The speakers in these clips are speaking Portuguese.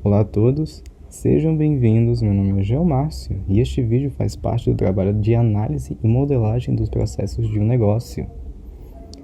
Olá a todos, sejam bem-vindos. Meu nome é Geomárcio e este vídeo faz parte do trabalho de análise e modelagem dos processos de um negócio.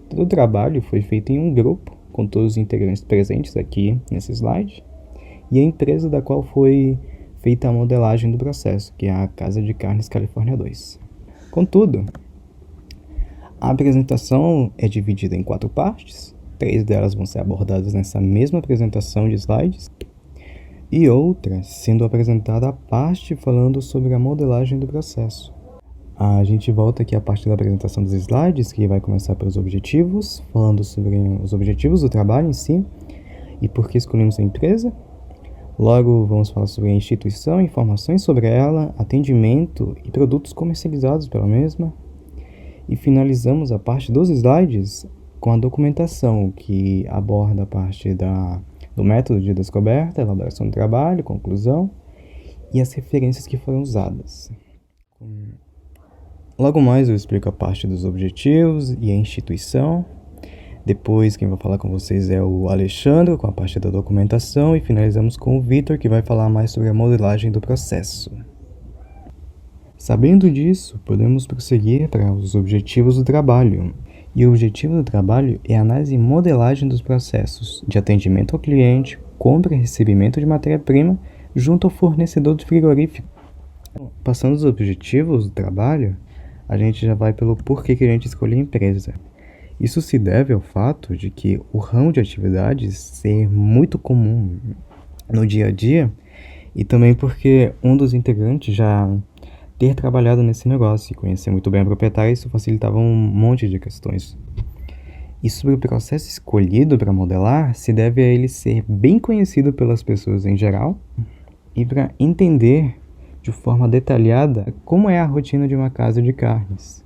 Todo o trabalho foi feito em um grupo, com todos os integrantes presentes aqui nesse slide, e a empresa da qual foi feita a modelagem do processo, que é a Casa de Carnes Califórnia 2. Contudo, a apresentação é dividida em 4 partes, 3 delas vão ser abordadas nessa mesma apresentação de slides, e outra sendo apresentada à parte falando sobre a modelagem do processo. A gente volta aqui à parte da apresentação dos slides, que vai começar pelos objetivos, falando sobre os objetivos do trabalho em si e por que escolhemos a empresa. Logo, vamos falar sobre a instituição, informações sobre ela, atendimento e produtos comercializados pela mesma. E finalizamos a parte dos slides com a documentação, que aborda a parte do método de descoberta, elaboração do trabalho, conclusão e as referências que foram usadas. Logo mais eu explico a parte dos objetivos e a instituição. Depois quem vai falar com vocês é o Alexandre, com a parte da documentação, e finalizamos com o Vitor, que vai falar mais sobre a modelagem do processo. Sabendo disso, podemos prosseguir para os objetivos do trabalho. E o objetivo do trabalho é a análise e modelagem dos processos de atendimento ao cliente, compra e recebimento de matéria-prima junto ao fornecedor de frigorífico. Passando os objetivos do trabalho, a gente já vai pelo porquê que a gente escolheu a empresa. Isso se deve ao fato de que o ramo de atividades ser muito comum no dia a dia, e também porque um dos integrantes já ter trabalhado nesse negócio e conhecer muito bem a proprietária, isso facilitava um monte de questões. E sobre o processo escolhido para modelar, se deve a ele ser bem conhecido pelas pessoas em geral e para entender de forma detalhada como é a rotina de uma casa de carnes.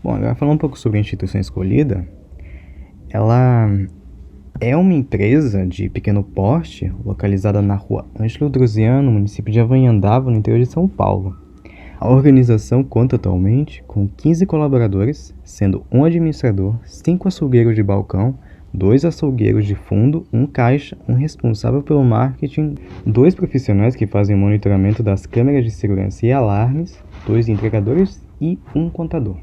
Bom, agora falando um pouco sobre a instituição escolhida, ela é uma empresa de pequeno porte, localizada na rua Ângelo Drusiano, no município de Avanhandava, no interior de São Paulo. A organização conta atualmente com 15 colaboradores, sendo um administrador, 5 açougueiros de balcão, 2 açougueiros de fundo, 1 caixa, 1 responsável pelo marketing, 2 profissionais que fazem monitoramento das câmeras de segurança e alarmes, 2 entregadores e 1 contador.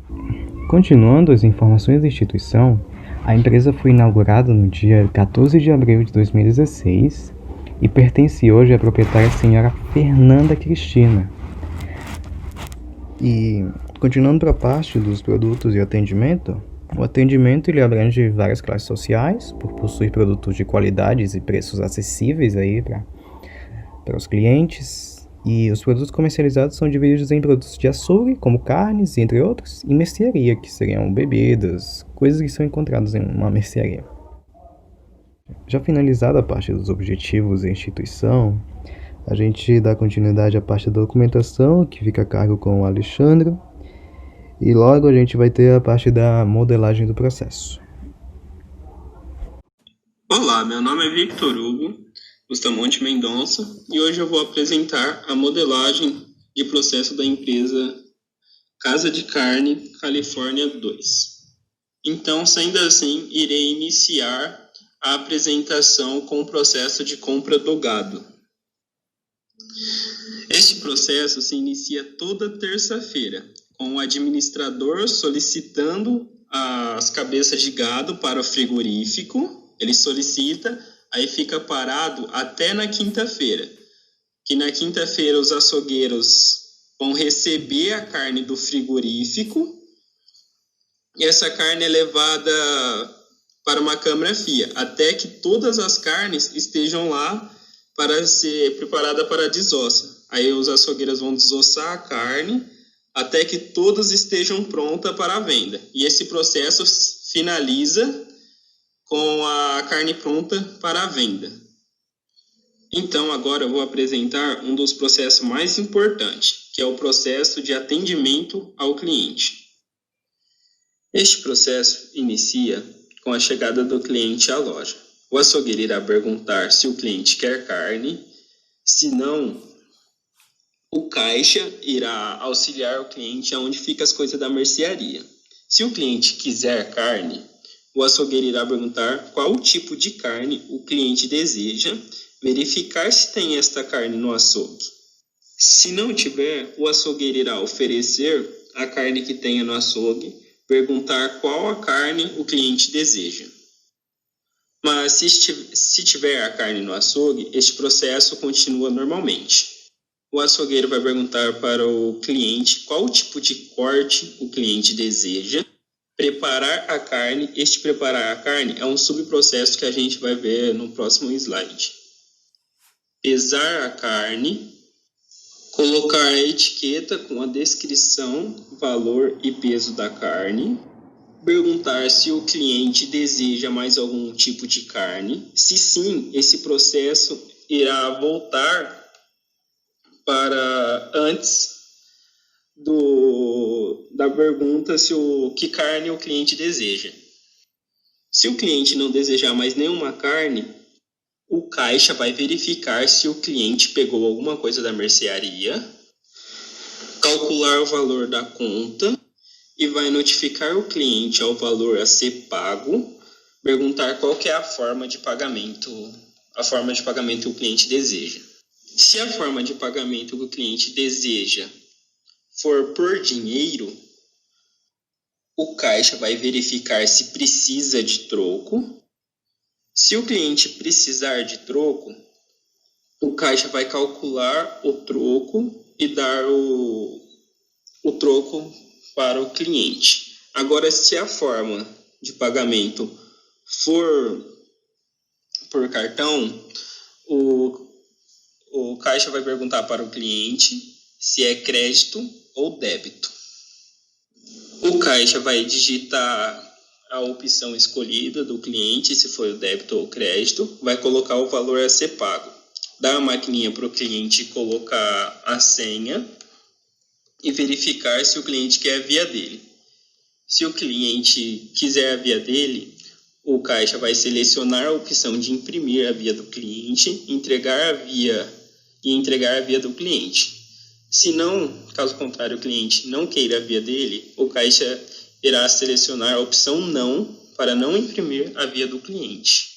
Continuando as informações da instituição, a empresa foi inaugurada no dia 14 de abril de 2016 e pertence hoje à proprietária senhora Fernanda Cristina. E continuando para a parte dos produtos e atendimento, o atendimento ele abrange várias classes sociais, por possuir produtos de qualidades e preços acessíveis aí para os clientes. E os produtos comercializados são divididos em produtos de açougue, como carnes, entre outros, e mercearia, que seriam bebidas, coisas que são encontradas em uma mercearia. Já finalizada a parte dos objetivos e instituição, a gente dá continuidade à parte da documentação, que fica a cargo com o Alexandre, e logo a gente vai ter a parte da modelagem do processo. Olá, meu nome é Victor Hugo Bustamonte Mendonça e hoje eu vou apresentar a modelagem de processo da empresa Casa de Carne Califórnia 2. Então, sendo assim, irei iniciar a apresentação com o processo de compra do gado. Este processo se inicia toda terça-feira, com o administrador solicitando as cabeças de gado para o frigorífico. Ele solicita, aí fica parado até na quinta-feira, que na quinta-feira os açougueiros vão receber a carne do frigorífico e essa carne é levada para uma câmara fria, até que todas as carnes estejam lá para ser preparada para a desossa. Aí os açougueiros vão desossar a carne até que todas estejam prontas para a venda. E esse processo finaliza com a carne pronta para a venda. Então, agora eu vou apresentar um dos processos mais importantes, que é o processo de atendimento ao cliente. Este processo inicia com a chegada do cliente à loja. O açougueiro irá perguntar se o cliente quer carne, se não, o caixa irá auxiliar o cliente aonde fica as coisas da mercearia. Se o cliente quiser carne, o açougueiro irá perguntar qual tipo de carne o cliente deseja verificar se tem esta carne no açougue. Se não tiver, o açougueiro irá oferecer a carne que tenha no açougue, perguntar qual a carne o cliente deseja. Mas se tiver a carne no açougue, este processo continua normalmente. O açougueiro vai perguntar para o cliente qual tipo de corte o cliente deseja, preparar a carne. Este preparar a carne é um subprocesso que a gente vai ver no próximo slide. Pesar a carne, colocar a etiqueta com a descrição, valor e peso da carne, perguntar se o cliente deseja mais algum tipo de carne. Se sim, esse processo irá voltar para antes da pergunta que carne o cliente deseja. Se o cliente não desejar mais nenhuma carne, o caixa vai verificar se o cliente pegou alguma coisa da mercearia, calcular o valor da conta e vai notificar o cliente ao valor a ser pago, perguntar qual que é a forma de pagamento que o cliente deseja. Se a forma de pagamento que o cliente deseja for por dinheiro, o caixa vai verificar se precisa de troco. Se o cliente precisar de troco, o caixa vai calcular o troco e dar o troco para o cliente. Agora, se a forma de pagamento for por cartão, o caixa vai perguntar para o cliente se é crédito ou débito. O caixa vai digitar a opção escolhida do cliente, se foi o débito ou crédito, vai colocar o valor a ser pago. Dá a maquininha para o cliente colocar a senha e verificar se o cliente quer a via dele. Se o cliente quiser a via dele, o caixa vai selecionar a opção de imprimir a via do cliente, entregar a via do cliente. Se não, caso contrário, o cliente não queira a via dele, o caixa irá selecionar a opção não para não imprimir a via do cliente.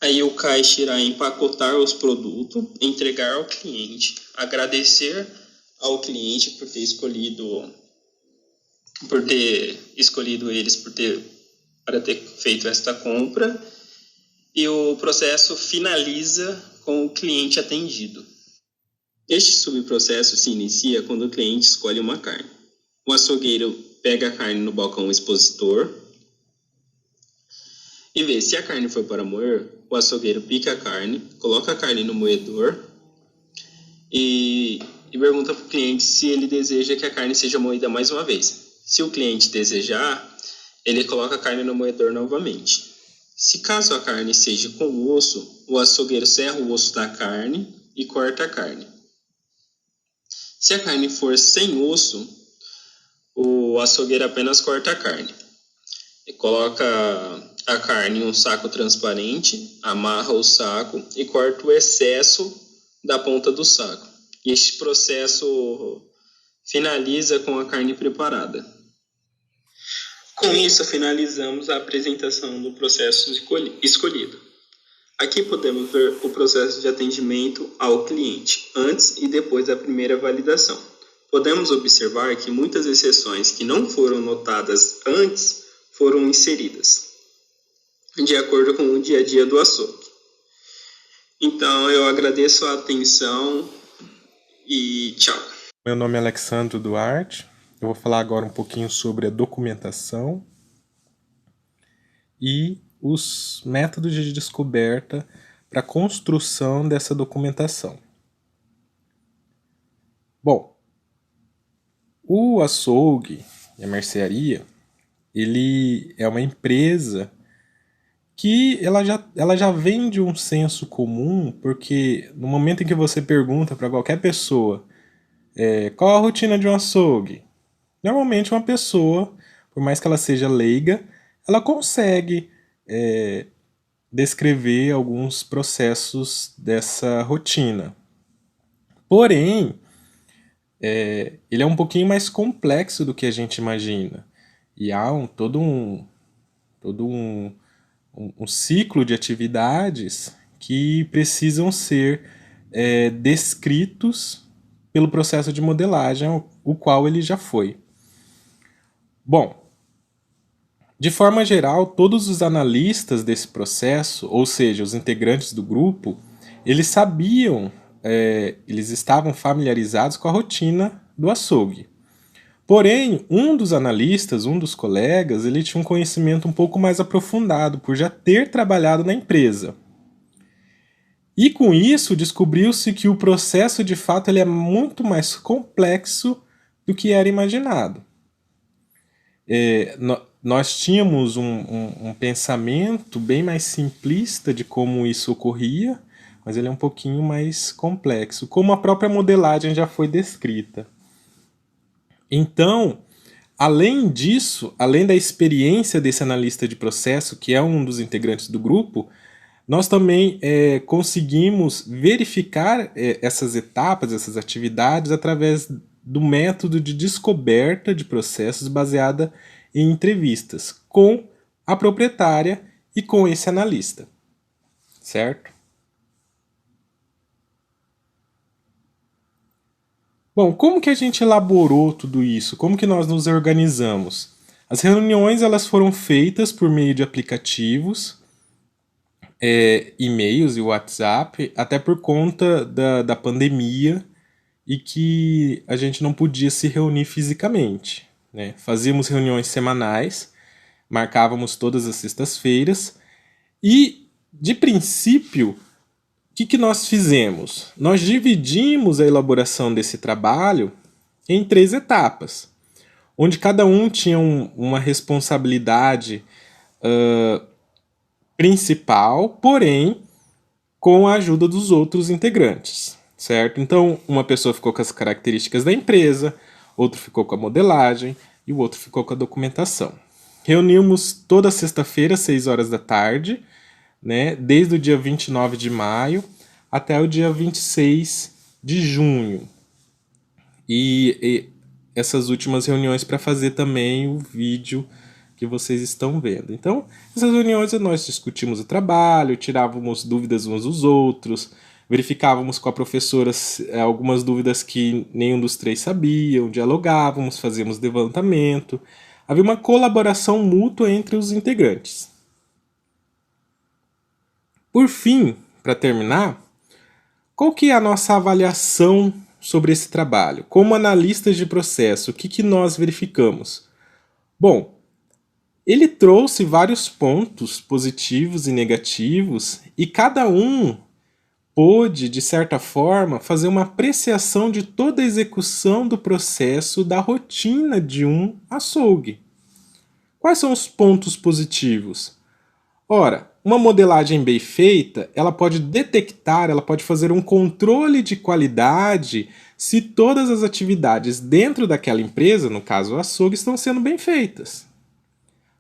Aí o caixa irá empacotar os produtos, entregar ao cliente, agradecer ao cliente por ter escolhido eles para ter feito esta compra, e o processo finaliza com o cliente atendido. Este subprocesso se inicia quando o cliente escolhe uma carne. O açougueiro pega a carne no balcão expositor e vê se a carne foi para moer. O açougueiro pica a carne, coloca a carne no moedor e pergunta para o cliente se ele deseja que a carne seja moída mais uma vez. Se o cliente desejar, ele coloca a carne no moedor novamente. Se caso a carne seja com osso, o açougueiro serra o osso da carne e corta a carne. Se a carne for sem osso, o açougueiro apenas corta a carne. E coloca a carne em um saco transparente, amarra o saco e corta o excesso da ponta do saco. E este processo finaliza com a carne preparada. Com isso, finalizamos a apresentação do processo escolhido. Aqui podemos ver o processo de atendimento ao cliente, antes e depois da primeira validação. Podemos observar que muitas exceções que não foram notadas antes foram inseridas, de acordo com o dia a dia do açougue. Então, eu agradeço a atenção e tchau. Meu nome é Alexandre Duarte. Eu vou falar agora um pouquinho sobre a documentação e os métodos de descoberta para a construção dessa documentação. Bom, o açougue e a mercearia, ele é uma empresa que ela já vem de um senso comum, porque no momento em que você pergunta para qualquer pessoa qual a rotina de um açougue, normalmente uma pessoa, por mais que ela seja leiga, ela consegue descrever alguns processos dessa rotina. Porém, ele é um pouquinho mais complexo do que a gente imagina. E há todo um ciclo de atividades que precisam ser descritos pelo processo de modelagem, o qual ele já foi. Bom, de forma geral, todos os analistas desse processo, ou seja, os integrantes do grupo, eles sabiam, eles estavam familiarizados com a rotina do açougue. Porém, um dos analistas, um dos colegas, ele tinha um conhecimento um pouco mais aprofundado, por já ter trabalhado na empresa. E com isso, descobriu-se que o processo, de fato, ele é muito mais complexo do que era imaginado. Nós tínhamos um pensamento bem mais simplista de como isso ocorria, mas ele é um pouquinho mais complexo, como a própria modelagem já foi descrita. Então, além disso, além da experiência desse analista de processo, que é um dos integrantes do grupo, nós também conseguimos verificar essas etapas, essas atividades, através do método de descoberta de processos baseada em entrevistas com a proprietária e com esse analista, certo? Bom, como que a gente elaborou tudo isso? Como que nós nos organizamos? As reuniões elas foram feitas por meio de aplicativos, e-mails e WhatsApp, até por conta da pandemia e que a gente não podia se reunir fisicamente, né? Fazíamos reuniões semanais, marcávamos todas as sextas-feiras e, de princípio, o que nós fizemos? Nós dividimos a elaboração desse trabalho em 3 etapas, onde cada um tinha uma responsabilidade principal, porém com a ajuda dos outros integrantes, certo? Então, uma pessoa ficou com as características da empresa, outro ficou com a modelagem e o outro ficou com a documentação. Reunimos toda sexta-feira, às 6 horas da tarde, né, desde o dia 29 de maio até o dia 26 de junho. E essas últimas reuniões para fazer também o vídeo que vocês estão vendo. Então, essas reuniões nós discutimos o trabalho, tirávamos dúvidas uns dos outros, verificávamos com a professora algumas dúvidas que nenhum dos 3 sabiam, dialogávamos, fazíamos levantamento. Havia uma colaboração mútua entre os integrantes. Por fim, para terminar, qual que é a nossa avaliação sobre esse trabalho? Como analistas de processo, o que nós verificamos? Bom, ele trouxe vários pontos positivos e negativos e cada um pôde, de certa forma, fazer uma apreciação de toda a execução do processo da rotina de um açougue. Quais são os pontos positivos? Ora, uma modelagem bem feita, ela pode detectar, ela pode fazer um controle de qualidade se todas as atividades dentro daquela empresa, no caso o açougue, estão sendo bem feitas.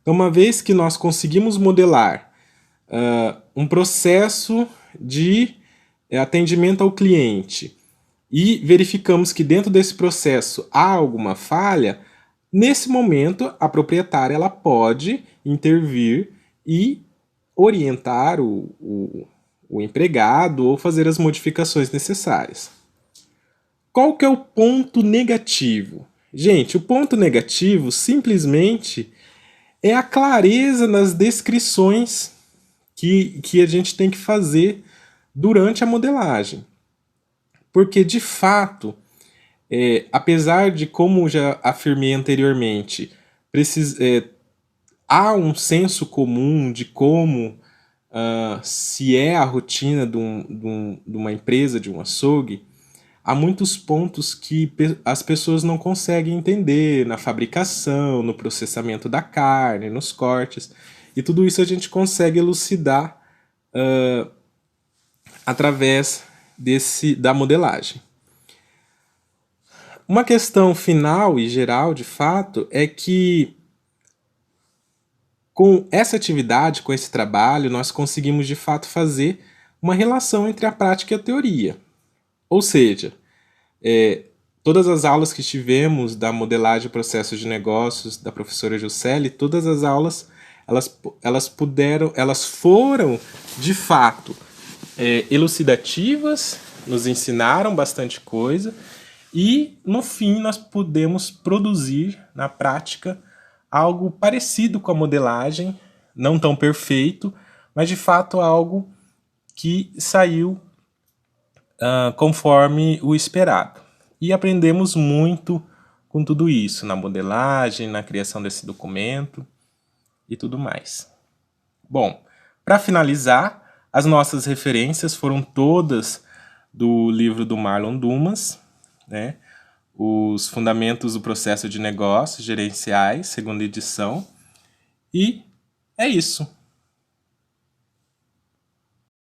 Então, uma vez que nós conseguimos modelar um processo de atendimento ao cliente e verificamos que dentro desse processo há alguma falha, nesse momento a proprietária ela pode intervir e orientar o empregado ou fazer as modificações necessárias. Qual que é o ponto negativo? Gente, o ponto negativo simplesmente é a clareza nas descrições que a gente tem que fazer durante a modelagem. Porque, de fato, apesar de, como já afirmei anteriormente, há um senso comum de como se é a rotina de uma empresa, de um açougue, há muitos pontos que as pessoas não conseguem entender na fabricação, no processamento da carne, nos cortes. E tudo isso a gente consegue elucidar através da modelagem. Uma questão final e geral, de fato, é que com essa atividade, com esse trabalho, nós conseguimos de fato fazer uma relação entre a prática e a teoria. Ou seja, todas as aulas que tivemos da modelagem e processos de negócios da professora Juscelie, todas as aulas elas foram de fato elucidativas, nos ensinaram bastante coisa e, no fim, nós pudemos produzir, na prática, algo parecido com a modelagem, não tão perfeito, mas, de fato, algo que saiu conforme o esperado. E aprendemos muito com tudo isso, na modelagem, na criação desse documento e tudo mais. Bom, para finalizar, as nossas referências foram todas do livro do Marlon Dumas, né? Os Fundamentos do Processo de Negócios Gerenciais, segunda edição. E é isso.